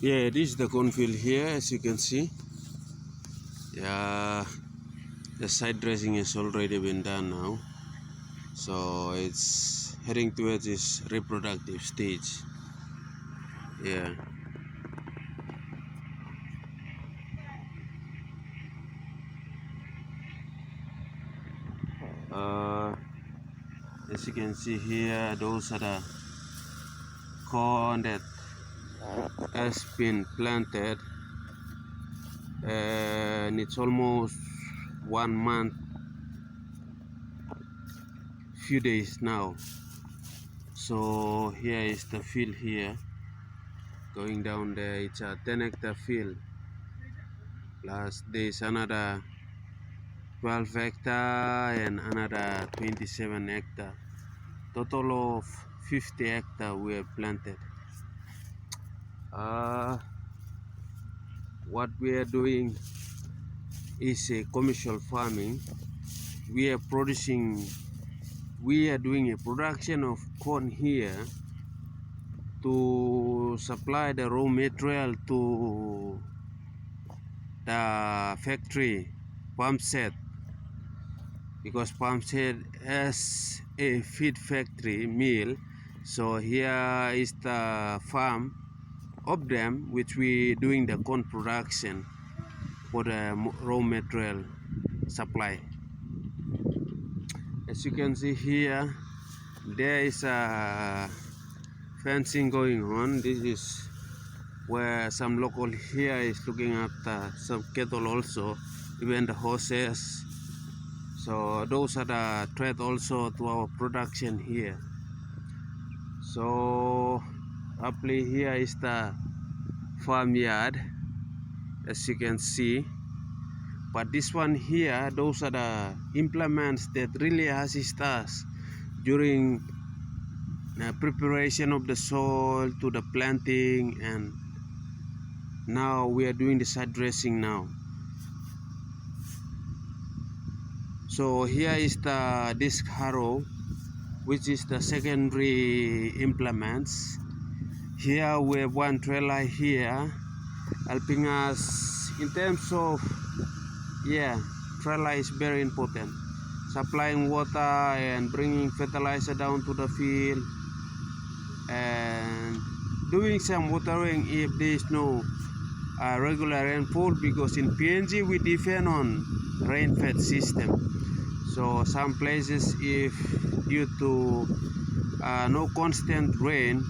Yeah, this is the cornfield here, as you can see. Yeah, the side dressing has already been done now, so it's heading towards its reproductive stage. Yeah. As you can see here, those are the corn that has been planted, and it's almost 1 month, few days now. So here is the field here. Going down there, it's a 10-hectare field. Plus there's another 12 hectare and another 27 hectare. Total of 50 hectare we have planted. What we are doing is a commercial farming. We are doing a production of corn here to supply the raw material to the factory Palm Set, because Palm Set has a feed factory mill. So here is the farm of them which we doing the corn production for the raw material supply. As you can see here, there is a fencing going on. This is where some local here is looking after some cattle also, even the horses. So those are the threat also to our production here. So roughly here is the farmyard, as you can see. But this one here, those are the implements that really assist us during preparation of the soil to the planting, and now we are doing the side dressing now. So here is the disc harrow, which is the secondary implements. Here we have one trailer here helping us in terms of, yeah, trailer is very important, supplying water and bringing fertilizer down to the field and doing some watering if there is no regular rainfall, because in PNG we depend on rain-fed system. So some places, if due to no constant rain,